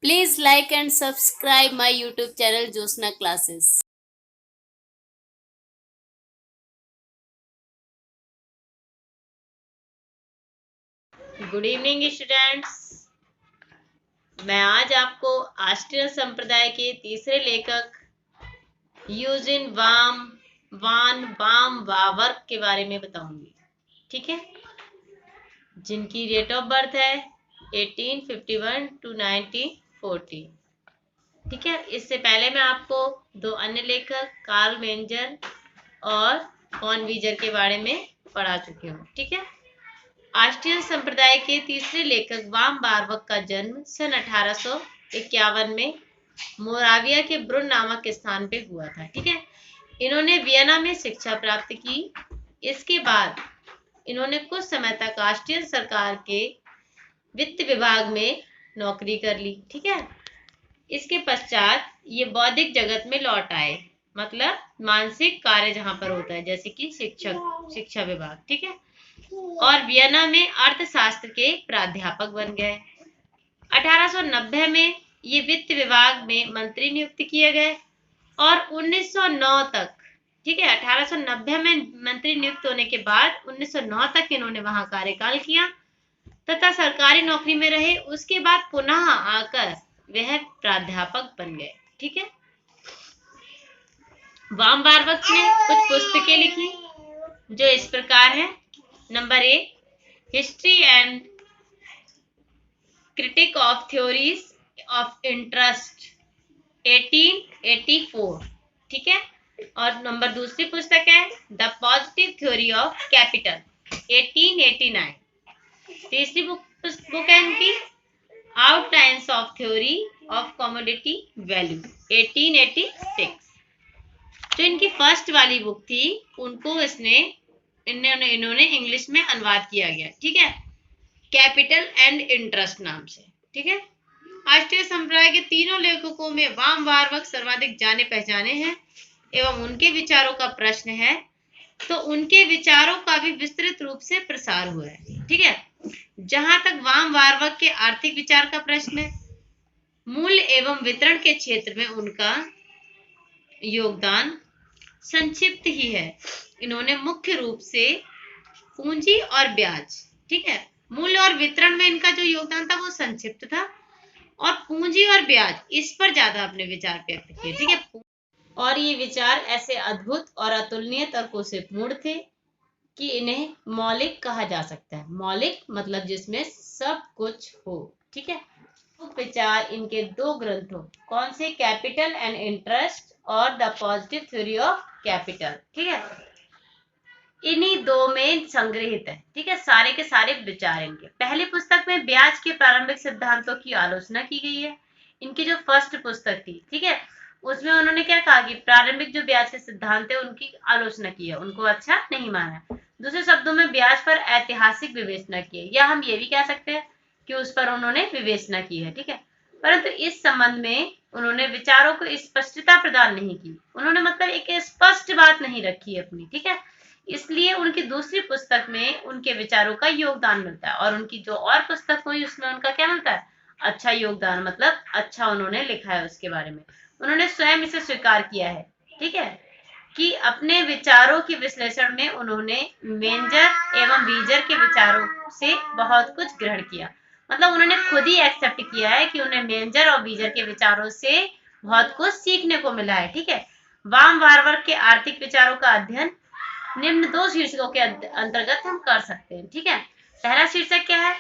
Please like and subscribe my YouTube channel Josna Classes. Good evening students. मैं आज आपको Austrian संप्रदाय के तीसरे लेखक यूजिन वान बावर्क के बारे में बताऊंगी। ठीक है, जिनकी डेट ऑफ बर्थ है 1851 टू 1940। ठीक है, इससे पहले मैं आपको दो अन्य लेखक कार्ल मेंजर और फॉन वीजर के बारे में पढ़ा चुकी हूँ। ठीक है, ऑस्ट्रियन संप्रदाय के तीसरे लेखक वाम बारवक का जन्म सन 1851 में मोराविया के ब्रुन नामक स्थान पे हुआ था। ठीक है, इन्होंने वियना में शिक्षा प्राप्त की। इसके बाद इन्होंने कुछ समय तक ऑस्ट्रियन सरकार के वित्त विभाग में नौकरी कर ली। ठीक है, इसके पश्चात ये बौद्धिक जगत में लौट आए, मतलब मानसिक कार्य जहां पर होता है, जैसे कि शिक्षा विभाग। ठीक है, और वियना में अर्थशास्त्र के प्राध्यापक बन गए। 1890 में ये वित्त विभाग में मंत्री नियुक्त किए गए और 1909 तक, ठीक है, 1890 में मंत्री नियुक्त होने के बाद 1909 तक इन्होंने वहां कार्यकाल किया तथा सरकारी नौकरी में रहे। उसके बाद पुनः आकर वह प्राध्यापक बन गए। ठीक है, वाम बारवक ने कुछ पुस्तकें लिखी जो इस प्रकार है। Number 1, history and critic of theories of interest 1884। ठीक है, और नंबर दूसरी पुस्तक है the positive theory of capital 1889। तीसरी बुक है इनकी outlines of theory of commodity value 1886। जो इनकी फर्स्ट वाली बुक थी उनको इन्होंने इंग्लिश में अनुवाद किया गया। ठीक है, कैपिटल एंड इंटरेस्ट नाम से। ठीक है, ऑस्ट्रियन संप्रदाय के तीनों लेखकों में वाम बारवक सर्वाधिक जाने पहचाने हैं एवं उनके विचारों का प्रश्न है तो उनके विचारों का भी विस्तृत रूप से प्रसार हुआ है। ठीक है, जहां तक वाम बारवक के आर्थिक विचार का प्रश्न है, मूल्य एवं वितरण के क्षेत्र में उनका योगदान संक्षिप्त ही है। इन्होंने मुख्य रूप से पूंजी और ब्याज, ठीक है, मूल्य और वितरण में इनका जो योगदान था वो संक्षिप्त था और पूंजी और ब्याज इस पर ज्यादा अपने विचार व्यक्त किए। ठीक है, और ये विचार ऐसे अद्भुत और अतुलनीय तर्कों से पूर्ण थे कि इन्हें मौलिक कहा जा सकता है। मौलिक मतलब जिसमें सब कुछ हो। ठीक है, विचार इनके दो ग्रंथों, कौन से, कैपिटल एंड इंटरेस्ट और the positive theory of capital, ठीक है, इन्हीं दो में संग्रहित है। ठीक है, सारे के सारे विचार इनके। पहली पुस्तक में ब्याज के प्रारंभिक सिद्धांतों की आलोचना की गई है। इनकी जो फर्स्ट पुस्तक थी, ठीक है, उसमें उन्होंने क्या कहा कि प्रारंभिक जो ब्याज के सिद्धांत है उनकी आलोचना की है, उनको अच्छा नहीं माना। दूसरे शब्दों में ब्याज पर ऐतिहासिक विवेचना की है, या हम ये भी कह सकते हैं कि उस पर उन्होंने विवेचना की है। ठीक है, परंतु इस संबंध में उन्होंने विचारों को स्पष्टता प्रदान नहीं की। उन्होंने मतलब एक स्पष्ट बात नहीं रखी अपनी। ठीक है, इसलिए उनकी दूसरी पुस्तक में उनके विचारों का योगदान मिलता है और उनकी जो और पुस्तक हुई उसमें उनका क्या मिलता है, अच्छा योगदान, मतलब अच्छा उन्होंने लिखा है उसके बारे में। उन्होंने स्वयं इसे स्वीकार किया है। ठीक है, कि अपने विचारों के विश्लेषण में उन्होंने मेंजर एवं वीजर के विचारों से बहुत कुछ ग्रहण किया। मतलब उन्होंने खुद ही एक्सेप्ट किया है कि उन्हें मेंजर और वीजर के विचारों से बहुत कुछ सीखने को मिला है। ठीक है, वाम बारवक के आर्थिक विचारों का अध्ययन निम्न दो शीर्षकों के अंतर्गत हम कर सकते हैं। ठीक है, पहला शीर्षक क्या है,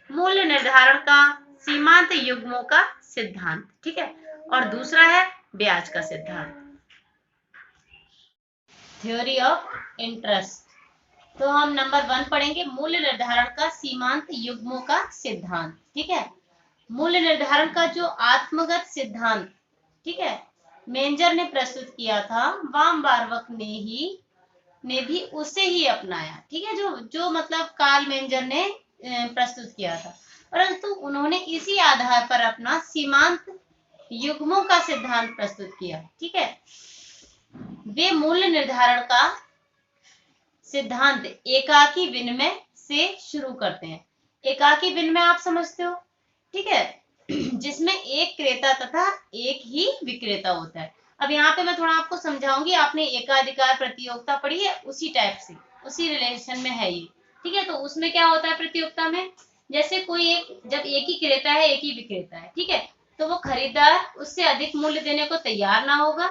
मूल्य निर्धारण का सीमांत युग्मों का सिद्धांत। ठीक है, और दूसरा है ब्याज का सिद्धांत, थ्योरी ऑफ इंटरेस्ट। तो हम नंबर 1 पढ़ेंगे, मूल्य निर्धारण का सीमांत युग्मों का सिद्धांत। ठीक है, मूल्य निर्धारण का जो आत्मगत सिद्धांत, ठीक है, मेंजर ने प्रस्तुत किया था, वाम बारवक ने भी उसे ही अपनाया। ठीक है, जो मतलब कार्ल मेंजर ने प्रस्तुत किया था, परंतु उन्होंने इसी आधार पर अपना सीमांत युग्मों का सिद्धांत प्रस्तुत किया। ठीक है, वे मूल्य निर्धारण का सिद्धांत एकाकी विनिमय से शुरू करते हैं। एकाकी विनिमय आप समझते हो, ठीक है, जिसमें एक क्रेता तथा एक ही विक्रेता होता है। अब यहाँ पे मैं थोड़ा आपको समझाऊंगी, आपने एकाधिकार प्रतियोगिता पढ़ी है, उसी टाइप से, उसी रिलेशन में है ये। ठीक है, तो उसमें क्या होता है प्रतियोगिता में, जैसे कोई जब एक ही क्रेता है एक ही विक्रेता है, ठीक है, तो वो खरीदार उससे अधिक मूल्य देने को तैयार ना होगा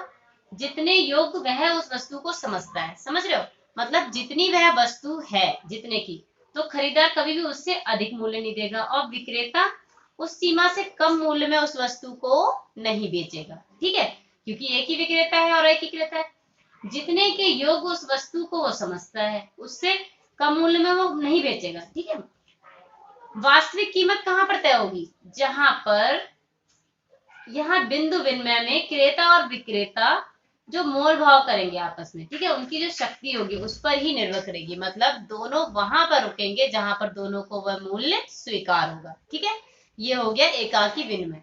जितने योग्य वह उस वस्तु को समझता है। समझ रहे हो, मतलब जितनी वह वस्तु है जितने की, तो खरीदार कभी भी उससे अधिक मूल्य नहीं देगा, और विक्रेता उस सीमा से कम मूल्य में उस वस्तु को नहीं बेचेगा। ठीक है, क्योंकि एक ही विक्रेता है और एक ही क्रेता है, जितने के योग्य उस वस्तु को वो समझता है उससे कम मूल्य में वो नहीं बेचेगा। ठीक है, वास्तविक कीमत कहां पर तय होगी, जहां पर यहाँ बिंदु विनिमय में क्रेता और विक्रेता जो मोल भाव करेंगे आपस में, ठीक है, उनकी जो शक्ति होगी उस पर ही निर्भर करेगी, मतलब दोनों वहां पर रुकेंगे जहां पर दोनों को वह मूल्य स्वीकार होगा। ठीक है, ये हो गया एकाकी विनिमय।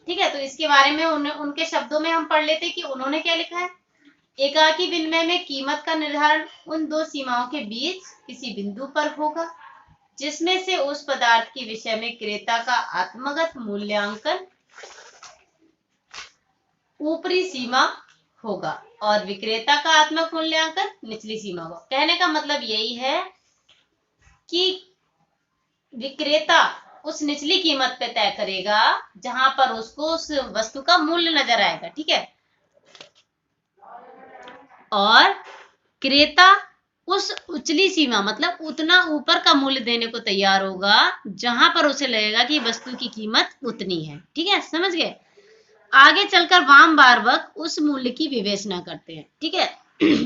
ठीक है, तो इसके बारे में उनके शब्दों में हम पढ़ लेते कि उन्होंने क्या लिखा है। एकाकी विनिमय में कीमत का निर्धारण उन दो सीमाओं के बीच किसी बिंदु पर होगा जिसमें से उस पदार्थ के विषय में क्रेता का आत्मगत मूल्यांकन ऊपरी सीमा होगा और विक्रेता का आत्मक मूल्यांकन निचली सीमा होगा। कहने का मतलब यही है कि विक्रेता उस निचली कीमत पे तय करेगा जहां पर उसको उस वस्तु का मूल्य नजर आएगा। ठीक है, और क्रेता उस उचली सीमा मतलब उतना ऊपर का मूल्य देने को तैयार होगा जहां पर उसे लगेगा कि वस्तु की कीमत उतनी है। ठीक है, समझ गए। आगे चलकर वाम बारवक उस मूल्य की विवेचना करते हैं। ठीक है,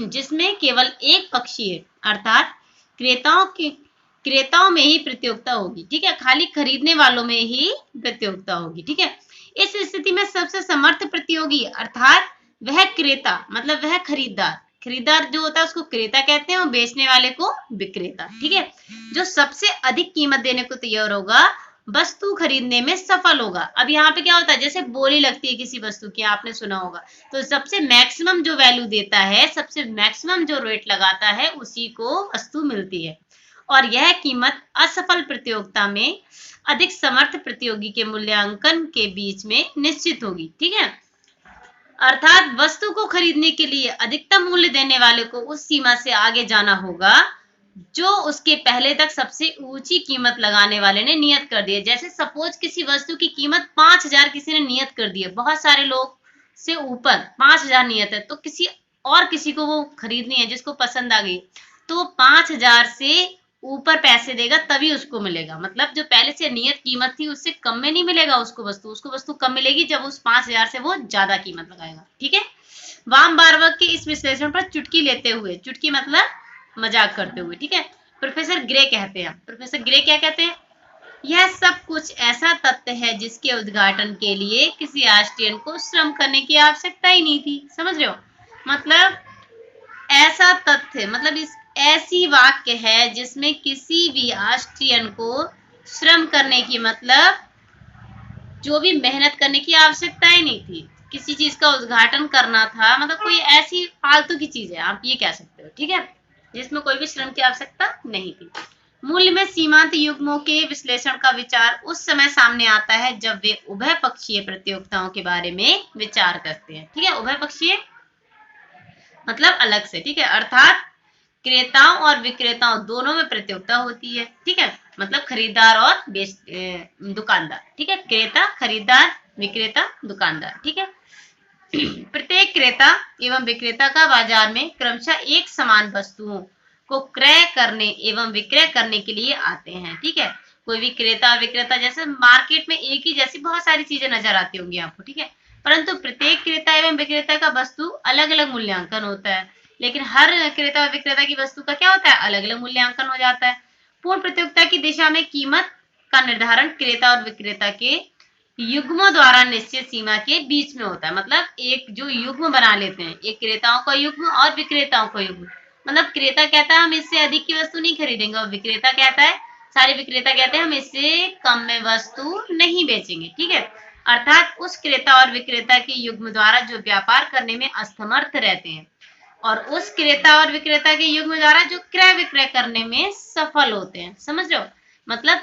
जिसमें केवल एक पक्षीय अर्थात क्रेताओं में ही प्रतियोगिता होगी। ठीक है, खाली खरीदने वालों में ही प्रतियोगिता होगी। ठीक है, इस स्थिति में सबसे समर्थ प्रतियोगी अर्थात वह क्रेता मतलब वह खरीदार जो होता है उसको क्रेता कहते हैं और बेचने वाले को विक्रेता। ठीक है, जो सबसे अधिक कीमत देने को तैयार होगा वस्तु खरीदने में सफल होगा। अब यहाँ पे क्या होता है, जैसे बोली लगती है किसी वस्तु की, आपने सुना होगा, तो सबसे मैक्सिमम जो वैल्यू देता है, सबसे मैक्सिमम जो रेट लगाता है उसी को वस्तु मिलती है, और यह कीमत असफल प्रतियोगिता में अधिक समर्थ प्रतियोगी के मूल्यांकन के बीच में निश्चित होगी। ठीक है, अर्थात वस्तु को खरीदने के लिए अधिकतम मूल्य देने वाले को उस सीमा से आगे जाना होगा जो उसके पहले तक सबसे ऊंची कीमत लगाने वाले ने नियत कर दी है। जैसे सपोज किसी वस्तु की कीमत 5,000 किसी ने नियत कर दी है, बहुत सारे लोग से ऊपर 5,000 नियत है, तो किसी को वो खरीदनी है जिसको पसंद आ गई, तो 5,000 से ऊपर पैसे देगा तभी उसको मिलेगा। मतलब जो पहले से नियत कीमत थी उससे कम में नहीं मिलेगा उसको वस्तु कम मिलेगी जब उस 5,000 से वो ज्यादा कीमत लगाएगा। ठीक है, वाम बारवर्क के इस विश्लेषण पर चुटकी लेते हुए, चुटकी मतलब मजाक करते हुए, ठीक है, प्रोफेसर ग्रे कहते हैं, प्रोफेसर ग्रे क्या कहते हैं, यह सब कुछ ऐसा तथ्य है जिसके उद्घाटन के लिए किसी ऑस्ट्रियन को श्रम करने की आवश्यकता ही नहीं थी। समझ रहे हो, मतलब ऐसा तथ्य मतलब इस ऐसी वाक्य है जिसमें किसी भी ऑस्ट्रियन को श्रम करने की मतलब जो भी मेहनत करने की आवश्यकता ही नहीं थी। किसी चीज का उद्घाटन करना था, मतलब कोई ऐसी फालतू की चीज है, आप ये कह सकते हो। ठीक है, जिसमें कोई भी श्रम की आवश्यकता नहीं थी। मूल्य में सीमांत युग्मों के विश्लेषण का विचार उस समय सामने आता है जब वे उभय पक्षीय प्रतियोगिताओं के बारे में विचार करते हैं। ठीक है, उभय पक्षीय मतलब अलग से। ठीक है, अर्थात क्रेताओं और विक्रेताओं दोनों में प्रतियोगिता होती है। ठीक है, मतलब खरीदार और दुकानदार। ठीक है, क्रेता खरीदार, विक्रेता दुकानदार। ठीक है, प्रत्येक क्रेता एवं विक्रेता का बाजार में क्रमशः एक समान वस्तुओं को क्रय करने एवं विक्रय करने के लिए आते हैं। ठीक है, कोई भी क्रेता और विक्रेता, जैसे मार्केट में एक ही जैसी बहुत सारी चीजें नजर आती होंगी आपको। ठीक है, परंतु प्रत्येक क्रेता एवं विक्रेता का वस्तु अलग अलग मूल्यांकन होता है, लेकिन हर क्रेता और विक्रेता की वस्तु का क्या होता है, अलग अलग मूल्यांकन हो जाता है। पूर्ण प्रतियोगिता की दिशा में कीमत का निर्धारण क्रेता और विक्रेता के युग्मों द्वारा निश्चित सीमा के बीच में होता है। मतलब एक जो युग्म बना लेते हैं, एक क्रेताओं का युग्म और विक्रेताओं का युग्म, मतलब क्रेता कहता है हम इससे अधिक की वस्तु नहीं खरीदेंगे, और विक्रेता कहता है, सारे विक्रेता कहते हैं हम इससे कम में वस्तु नहीं बेचेंगे। ठीक है, अर्थात उस क्रेता और विक्रेता के युग्म द्वारा जो व्यापार करने में असमर्थ रहते हैं और उस क्रेता और विक्रेता के युग्म द्वारा जो क्रय विक्रय करने में सफल होते हैं। समझ रहे हो, मतलब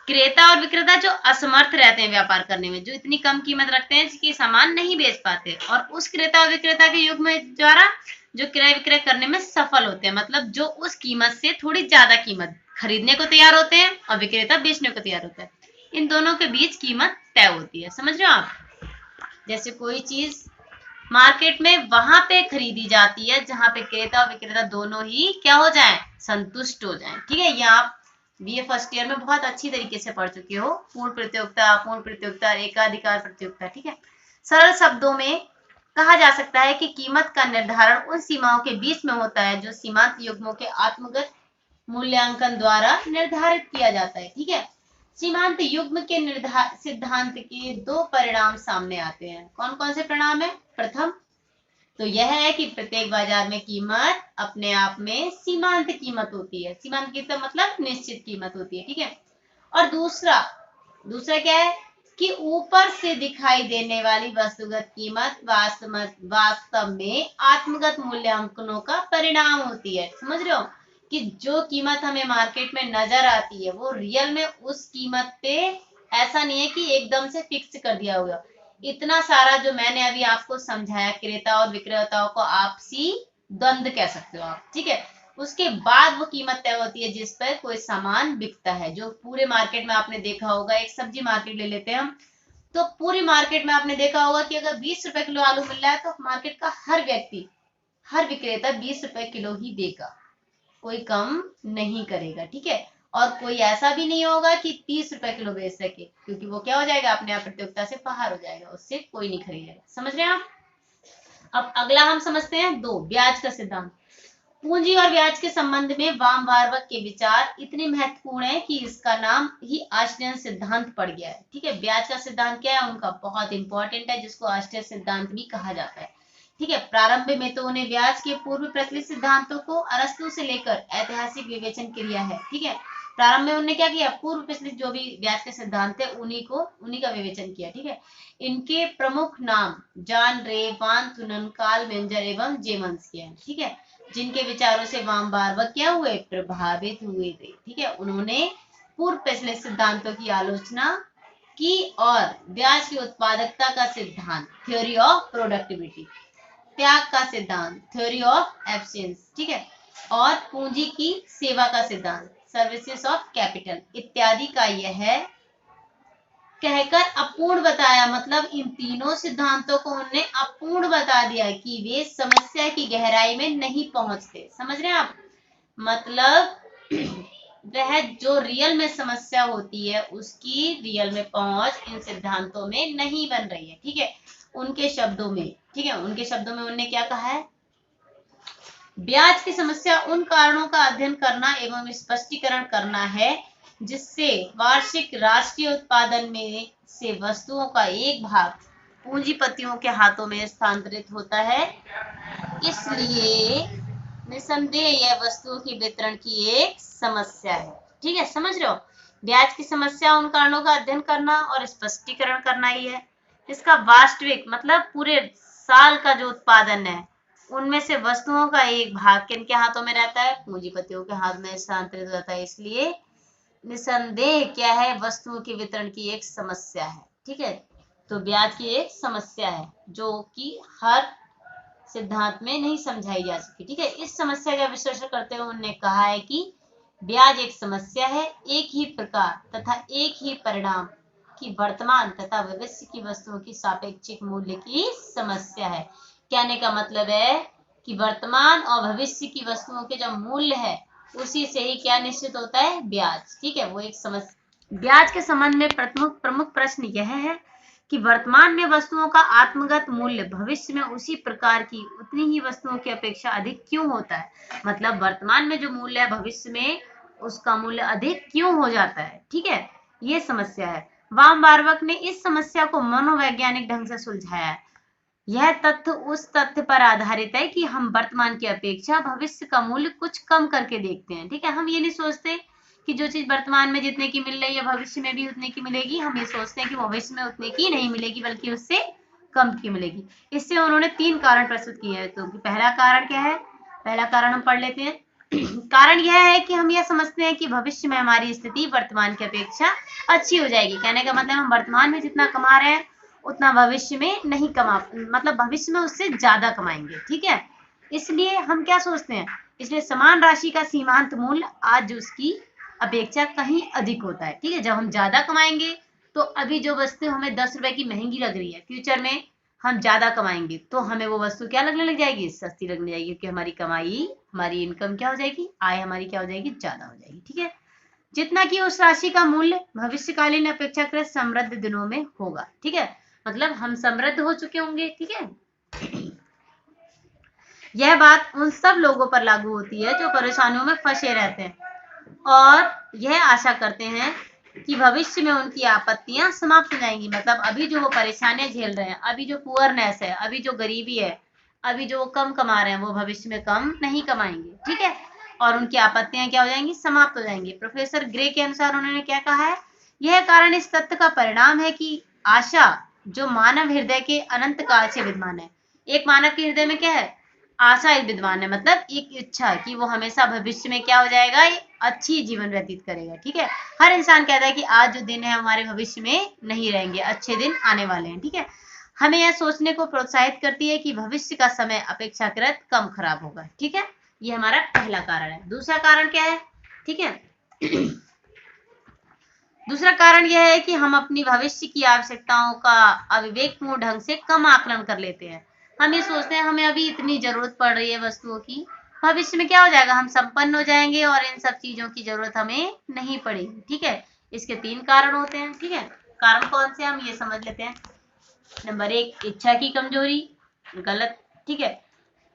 क्रेता और विक्रेता जो असमर्थ रहते हैं व्यापार करने में, जो इतनी कम कीमत रखते हैं कि सामान नहीं बेच पाते, और उस क्रेता और विक्रेता के युग्म द्वारा जो क्रय विक्रय करने में सफल होते हैं, मतलब जो उस कीमत से थोड़ी ज्यादा कीमत खरीदने को तैयार होते हैं और विक्रेता बेचने को तैयार होता है, इन दोनों के बीच कीमत तय होती है। समझ रहे हो आप? जैसे कोई चीज मार्केट में वहां पे खरीदी जाती है जहां पे क्रेता और विक्रेता दोनों ही क्या हो जाएं, संतुष्ट हो जाएं। ठीक है, ये आप बीए फर्स्ट ईयर में बहुत अच्छी तरीके से पढ़ चुके हो, पूर्ण प्रतियोगिता, अपूर्ण प्रतियोगिता, एकाधिकार प्रतियोगिता। ठीक है, सरल शब्दों में कहा जा सकता है कि कीमत का निर्धारण उन सीमाओं के बीच में होता है जो सीमांत युग्मों के आत्मगत मूल्यांकन द्वारा निर्धारित किया जाता है। ठीक है, सीमांत युग्म के सिद्धांत के दो परिणाम सामने आते हैं। कौन कौन से परिणाम है? प्रथम तो यह है कि प्रत्येक बाजार में कीमत अपने आप में सीमांत कीमत होती है। सीमांत कीमत मतलब निश्चित कीमत होती है। ठीक है, और दूसरा क्या है कि ऊपर से दिखाई देने वाली वस्तुगत कीमत वास्तव में आत्मगत मूल्यांकनों का परिणाम होती है। समझ रहे हो कि जो कीमत हमें मार्केट में नजर आती है वो रियल में उस कीमत पे ऐसा नहीं है कि एकदम से फिक्स कर दिया होगा। इतना सारा जो मैंने अभी आपको समझाया, क्रेता और विक्रेताओं को आपसी द्वंद्व कह सकते हो आप। ठीक है, उसके बाद वो कीमत तय होती है जिस पर कोई सामान बिकता है। जो पूरे मार्केट में आपने देखा होगा, एक सब्जी मार्केट ले लेते हैं हम, तो पूरी मार्केट में आपने देखा होगा कि अगर 20 रुपए किलो आलू मिल रहा है तो मार्केट का हर व्यक्ति, हर विक्रेता 20 रुपए किलो ही देगा, कोई कम नहीं करेगा। ठीक है, और कोई ऐसा भी नहीं होगा कि 30 रुपए किलो बेच सके, क्योंकि वो क्या हो जाएगा, अपने आप प्रतियोगिता से बाहर हो जाएगा, उससे कोई नहीं खरीदेगा। समझ रहे हैं आप? अब अगला हम समझते हैं दो, ब्याज का सिद्धांत। पूंजी और ब्याज के संबंध में वाम वारवर्क के विचार इतने महत्वपूर्ण है कि इसका नाम ही ऑस्टिन सिद्धांत पड़ गया है। ठीक है, ब्याज का सिद्धांत क्या है उनका, बहुत इंपॉर्टेंट है, जिसको ऑस्टिन सिद्धांत भी कहा जाता है। ठीक है, प्रारंभ में तो उन्हें ब्याज के पूर्व प्रचलित सिद्धांतों को अरस्तु से लेकर ऐतिहासिक विवेचन किया है। ठीक है, प्रारंभ में उन्होंने क्या किया, पूर्व प्रचलित जो भी ब्याज के सिद्धांत थे उन्हीं का विवेचन किया। ठीक है, इनके प्रमुख नाम जॉन रे, वान थुनन, कार्ल मेंजर एवं जेमन्स के हैं। ठीक है, जिनके विचारों से वाम वारवर्क क्या हुए, प्रभावित हुए थे। ठीक है, उन्होंने पूर्व प्रचलित सिद्धांतों की आलोचना की और ब्याज की उत्पादकता का सिद्धांत, थ्योरी ऑफ प्रोडक्टिविटी, त्याग का सिद्धांत, थ्योरी ऑफ एफिशिएंसी, ठीक है, और पूंजी की सेवा का सिद्धांत, सर्विसेज ऑफ कैपिटल इत्यादि का यह कहकर अपूर्ण बताया। मतलब इन तीनों सिद्धांतों को उन्होंने अपूर्ण बता दिया कि वे समस्या की गहराई में नहीं पहुंचते। समझ रहे हैं आप? मतलब वह जो रियल में समस्या होती है उसकी रियल में पहुंच इन सिद्धांतों में नहीं बन रही है। ठीक है, उनके शब्दों में, ठीक है, उनके शब्दों में उन्होंने क्या कहा है, ब्याज की समस्या उन कारणों का अध्ययन करना एवं स्पष्टीकरण करना है जिससे वार्षिक राष्ट्रीय उत्पादन में से वस्तुओं का एक भाग पूंजीपतियों के हाथों में स्थानांतरित होता है। इसलिए निसंदेह यह वस्तुओं की वितरण की एक समस्या है। ठीक है, समझ रहे हो? ब्याज की समस्या उन कारणों का अध्ययन करना और स्पष्टीकरण करना ही है। इसका वास्तविक मतलब पूरे साल का जो उत्पादन है उनमें से वस्तुओं का एक भाग किनके हाथों में रहता है, पूंजीपतियों के हाथ में स्थानांतरित रहता है। इसलिए निसंदेह क्या है, वस्तुओं के वितरण की एक समस्या है। ठीक है, तो ब्याज की एक समस्या है जो कि हर सिद्धांत में नहीं समझाई जा सकी। ठीक है, इस समस्या का विश्लेषण करते हुए उन्होंने कहा है कि ब्याज एक समस्या है, एक ही प्रकार तथा एक ही परिणाम की वर्तमान तथा भविष्य की वस्तुओं की सापेक्षिक मूल्य की समस्या है। कहने का मतलब है कि वर्तमान और भविष्य की वस्तुओं के जो मूल्य है उसी से ही क्या निश्चित होता है, ब्याज। ठीक है, वो एक समस्या। ब्याज के संबंध में प्रमुख प्रश्न यह है कि वर्तमान में वस्तुओं का आत्मगत मूल्य भविष्य में उसी प्रकार की उतनी ही वस्तुओं की अपेक्षा अधिक क्यों होता है। मतलब वर्तमान में जो मूल्य है भविष्य में उसका मूल्य अधिक क्यों हो जाता है। ठीक है, ये समस्या है। वाम वारवर्क ने इस समस्या को मनोवैज्ञानिक ढंग से सुलझाया है। यह तथ्य उस तथ्य पर आधारित है कि हम वर्तमान की अपेक्षा भविष्य का मूल्य कुछ कम करके देखते हैं। ठीक है, हम ये नहीं सोचते कि जो चीज वर्तमान में जितने की मिल रही है भविष्य में भी उतने की मिलेगी। हम ये सोचते हैं कि भविष्य में उतने की नहीं मिलेगी बल्कि उससे कम की मिलेगी। इससे उन्होंने 3 कारण प्रस्तुत किए हैं। तो पहला कारण क्या है, पहला कारण हम पढ़ लेते हैं कारण यह है कि हम यह समझते हैं कि भविष्य में हमारी स्थिति वर्तमान की अपेक्षा अच्छी हो जाएगी। कहने का मतलब हम वर्तमान में जितना कमा रहे हैं उतना भविष्य में नहीं कमा, मतलब भविष्य में उससे ज्यादा कमाएंगे। ठीक है, इसलिए हम क्या सोचते हैं, इसलिए समान राशि का सीमांत मूल्य आज उसकी अपेक्षा कहीं अधिक होता है। ठीक है, जब हम ज्यादा कमाएंगे तो अभी जो वस्तु हमें 10 रुपए की महंगी लग रही है, फ्यूचर में हम ज्यादा कमाएंगे तो हमें वो वस्तु क्या लगने लग जाएगी, सस्ती लगने जाएगी, क्योंकि हमारी कमाई, हमारी इनकम क्या हो जाएगी, आय हमारी क्या हो जाएगी, ज्यादा हो जाएगी। ठीक है, जितना कि उस राशि का मूल्य भविष्यकालीन अपेक्षाकृत समृद्ध दिनों में होगा। ठीक है, मतलब हम समृद्ध हो चुके होंगे। ठीक है, यह बात उन सब लोगों पर लागू होती है जो परेशानियों में फंसे रहते हैं और यह आशा करते हैं कि भविष्य में उनकी आपत्तियां समाप्त हो जाएंगी। मतलब अभी जो वो परेशानियां झेल रहे हैं, अभी जो पुअरनेस है, अभी जो गरीबी है, अभी जो वो कम कमा रहे हैं वो भविष्य में कम नहीं कमाएंगे। ठीक है, और उनकी आपत्तियां क्या हो जाएंगी, समाप्त हो जाएंगी। प्रोफेसर ग्रे के अनुसार उन्होंने क्या कहा है, यह कारण इस तथ्य का परिणाम है कि आशा जो मानव हृदय के अनंत काल से विद्यमान है, एक मानव के हृदय में क्या है, आशा एक विद्वान है, मतलब एक इच्छा कि वो हमेशा भविष्य में क्या हो जाएगा, अच्छी जीवन व्यतीत करेगा। ठीक है, हर इंसान कहता है कि आज जो दिन है हमारे भविष्य में नहीं रहेंगे, अच्छे दिन आने वाले हैं। ठीक है, हमें यह सोचने को प्रोत्साहित करती है कि भविष्य का समय अपेक्षाकृत कम खराब होगा। ठीक है, ये हमारा पहला कारण है। दूसरा कारण क्या है, ठीक है, दूसरा कारण यह है कि हम अपनी भविष्य की आवश्यकताओं का अविवेकपूर्ण ढंग से कम आकलन कर लेते हैं। हम ये सोचते हैं हमें अभी इतनी जरूरत पड़ रही है वस्तुओं की, भविष्य में क्या हो जाएगा, हम संपन्न हो जाएंगे और इन सब चीजों की जरूरत हमें नहीं पड़ेगी। ठीक है, इसके 3 कारण होते हैं। ठीक है, कारण कौन से हम ये समझ लेते हैं। नंबर 1, इच्छा की कमजोरी, गलत, ठीक है,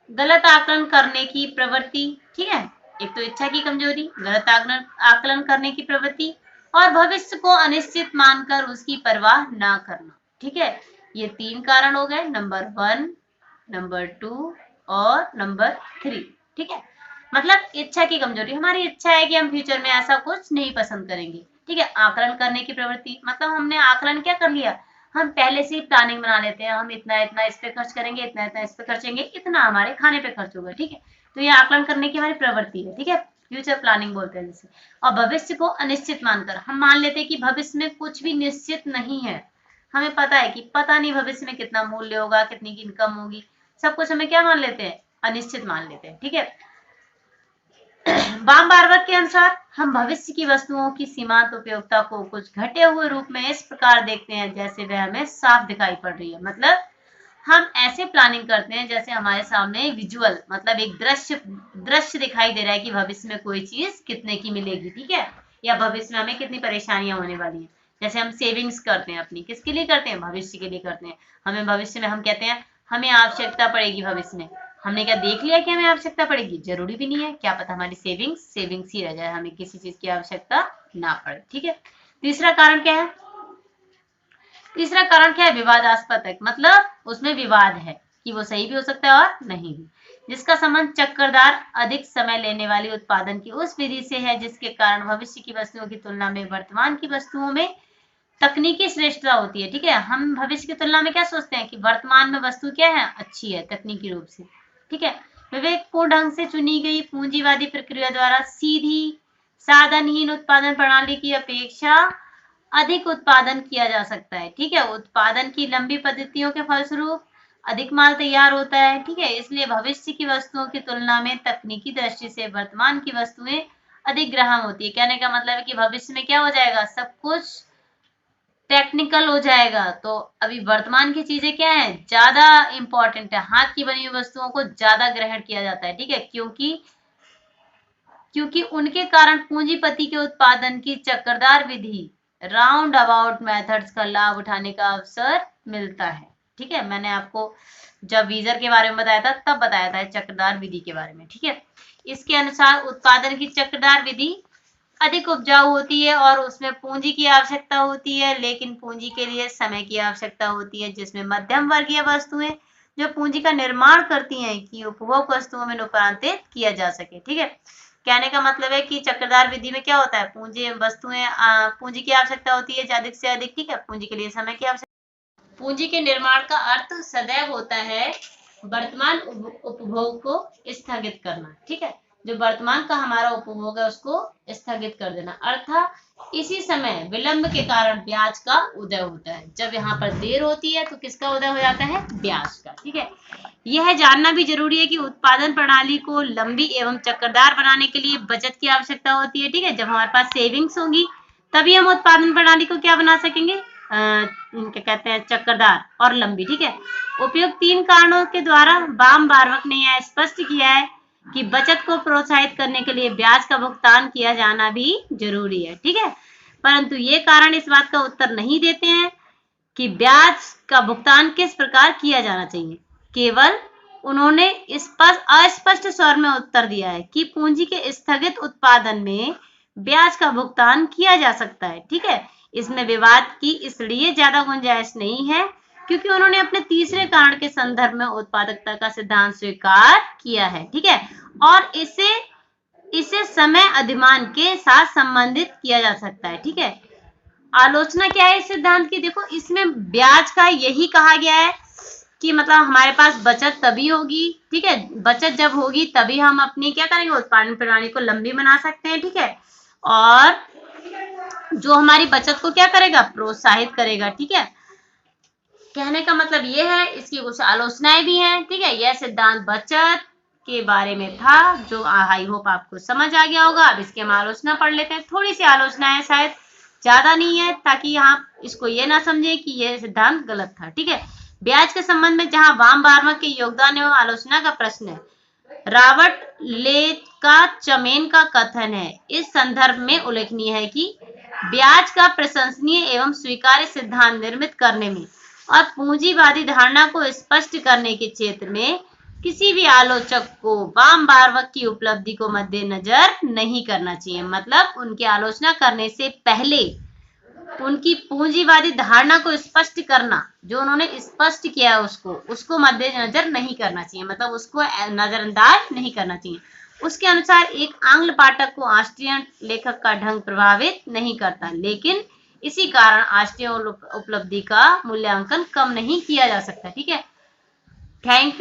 गलत आकलन करने की प्रवृत्ति। ठीक है, एक तो इच्छा की कमजोरी, गलत आकलन करने की प्रवृत्ति और भविष्य को अनिश्चित मानकर उसकी परवाह ना करना। ठीक है, ये 3 कारण हो गए, नंबर 1, नंबर 2 और नंबर 3। ठीक है, मतलब इच्छा की कमजोरी, हमारी इच्छा है कि हम फ्यूचर में ऐसा कुछ नहीं पसंद करेंगे। ठीक है, आकलन करने की प्रवृत्ति, मतलब हमने आकलन क्या कर लिया, हम पहले से ही प्लानिंग बना लेते हैं, हम इतना इतना इस पे खर्च करेंगे, इतना इतना इस पे खर्चेंगे, इतना हमारे खाने पे खर्च होगा। ठीक है, तो ये आकलन करने की हमारी प्रवृत्ति है। ठीक है, फ्यूचर प्लानिंग बोलते हैं जिसे। और भविष्य को अनिश्चित मानकर हम मान लेते हैं कि भविष्य में कुछ भी निश्चित नहीं है, हमें पता है कि पता नहीं भविष्य में कितना मूल्य होगा, कितनी की इनकम होगी, सब कुछ हमें क्या मान लेते हैं, अनिश्चित मान लेते हैं। ठीक है, बाम-बार्बर के अनुसार हम भविष्य की वस्तुओं की सीमांत उपयोगिता को कुछ घटे हुए रूप में इस प्रकार देखते हैं जैसे वह हमें साफ दिखाई पड़ रही है। मतलब हम ऐसे प्लानिंग करते हैं जैसे हमारे सामने विजुअल, मतलब एक दृश्य दिखाई दे रहा है कि भविष्य में कोई चीज कितने की मिलेगी। ठीक है, या भविष्य में हमें कितनी परेशानियां होने वाली हैं। जैसे हम सेविंग्स करते हैं अपनी, किसके लिए करते हैं, भविष्य के लिए करते हैं। हमें भविष्य में, हम कहते हैं हमें आवश्यकता पड़ेगी भविष्य में, हमने क्या देख लिया कि हमें आवश्यकता पड़ेगी, जरूरी भी नहीं है, क्या पता हमारी सेविंग्स ही रह जाए, हमें किसी चीज की आवश्यकता ना पड़े। ठीक है, तीसरा कारण क्या है, तीसरा कारण क्या है, विवादास्पद है, मतलब उसमें विवाद है कि वो सही भी हो सकता है और नहीं भी, जिसका संबंध चक्रदार अधिक समय लेने वाली उत्पादन की उस विधि से है जिसके कारण भविष्य की वस्तुओं की तुलना में वर्तमान की वस्तुओं में तकनीकी श्रेष्ठता होती है। ठीक है, हम भविष्य की तुलना में क्या सोचते हैं कि वर्तमान में वस्तु क्या है, अच्छी है तकनीकी रूप से। ठीक है, विवेकपूर्ण ढंग से चुनी गई पूंजीवादी प्रक्रिया द्वारा सीधी साधनहीन उत्पादन प्रणाली की अपेक्षा अधिक उत्पादन किया जा सकता है। ठीक है, उत्पादन की लंबी पद्धतियों के फलस्वरूप अधिक माल तैयार होता है। ठीक है, इसलिए भविष्य की वस्तुओं की तुलना में तकनीकी दृष्टि से वर्तमान की वस्तुएं अधिक ग्राह्य होती है। कहने का मतलब है कि भविष्य में क्या हो जाएगा, सब कुछ टेक्निकल हो जाएगा, तो अभी वर्तमान की चीजें क्या है, ज्यादा इंपॉर्टेंट है, हाथ की बनी हुई वस्तुओं को ज्यादा ग्रहण किया जाता है। ठीक है, क्योंकि उनके कारण पूंजीपति के उत्पादन की चक्रदार विधि, राउंड अबाउट मेथड्स का लाभ उठाने का अवसर मिलता है। ठीक है, मैंने आपको जब वीजर के बारे में बताया था तब बताया था चक्रदार विधि के बारे में। ठीक है, इसके अनुसार उत्पादन की चक्रदार विधि अधिक उपजाऊ होती है और उसमें पूंजी की आवश्यकता होती है, लेकिन पूंजी के लिए समय की आवश्यकता होती है, जिसमें मध्यम वर्गीय वस्तुएं जो पूंजी का निर्माण करती हैं कि उपभोग वस्तुओं में रूपांतरित किया जा सके। ठीक है, कहने का मतलब है कि चक्रदार विधि में क्या होता है, पूंजी की आवश्यकता होती है अधिक से अधिक। ठीक है, पूंजी के लिए समय की आवश्यकता, पूंजी के निर्माण का अर्थ सदैव होता है वर्तमान उपभोग को स्थगित करना। ठीक है, जो वर्तमान का हमारा उपभोग है उसको स्थगित कर देना। अर्थात इसी समय विलंब के कारण ब्याज का उदय होता है। जब यहाँ पर देर होती है तो किसका उदय हो जाता है? ब्याज का। ठीक है, यह जानना भी जरूरी है कि उत्पादन प्रणाली को लंबी एवं चक्रदार बनाने के लिए बचत की आवश्यकता होती है। ठीक है, जब हमारे पास सेविंग्स होगी तभी हम उत्पादन प्रणाली को क्या बना सकेंगे? क्या कहते हैं? चक्रदार और लंबी। ठीक है, उपयुक्त 3 कारणों के द्वारा बार्बक ने यह स्पष्ट किया है कि बचत को प्रोत्साहित करने के लिए ब्याज का भुगतान किया जाना भी जरूरी है। ठीक है, परंतु ये कारण इस बात का उत्तर नहीं देते हैं कि ब्याज का भुगतान किस प्रकार किया जाना चाहिए। केवल उन्होंने अस्पष्ट स्वर में उत्तर दिया है कि पूंजी के स्थगित उत्पादन में ब्याज का भुगतान किया जा सकता है। ठीक है, इसमें विवाद की इसलिए ज्यादा गुंजाइश नहीं है क्योंकि उन्होंने अपने तीसरे कारण के संदर्भ में उत्पादकता का सिद्धांत स्वीकार किया है। ठीक है, और इसे समय अधिमान के साथ संबंधित किया जा सकता है। ठीक है, आलोचना क्या है इस सिद्धांत की? देखो, इसमें ब्याज का यही कहा गया है कि मतलब हमारे पास बचत तभी होगी। ठीक है, बचत जब होगी तभी हम अपनी क्या करेंगे? उत्पादन प्रणाली को लंबी बना सकते हैं। ठीक है, और जो हमारी बचत को क्या करेगा? प्रोत्साहित करेगा। ठीक है, कहने का मतलब ये है। इसकी कुछ आलोचनाएं भी हैं। ठीक है, यह सिद्धांत बचत के बारे में था, जो आई होप आपको समझ आ गया होगा। अब इसकी हम आलोचना पढ़ लेते हैं। थोड़ी सी आलोचना है, शायद ज्यादा नहीं है, ताकि आप इसको ये ना समझे कि यह सिद्धांत गलत था। ठीक है, ब्याज के संबंध में जहां बार्बक के योगदान एवं आलोचना का प्रश्न है, रॉबर्ट लेका-चमेन का कथन है इस संदर्भ में उल्लेखनीय है कि ब्याज का प्रशंसनीय एवं स्वीकार्य सिद्धांत निर्मित करने में और पूंजीवादी धारणा को स्पष्ट करने के क्षेत्र में किसी भी आलोचक को बार्बक की उपलब्धि को मद्देनजर नहीं करना चाहिए। मतलब उनकी आलोचना करने से पहले उनकी पूंजीवादी धारणा को स्पष्ट करना, जो उन्होंने स्पष्ट किया है उसको मद्देनजर नहीं करना चाहिए। मतलब उसको नजरअंदाज नहीं करना चाहिए। उसके अनुसार एक आंग्ल पाठक को ऑस्ट्रियन लेखक का ढंग प्रभावित नहीं करता, लेकिन इसी कारण ऑस्ट्रियन उपलब्धि का मूल्यांकन कम नहीं किया जा सकता। ठीक है, थैंक यू।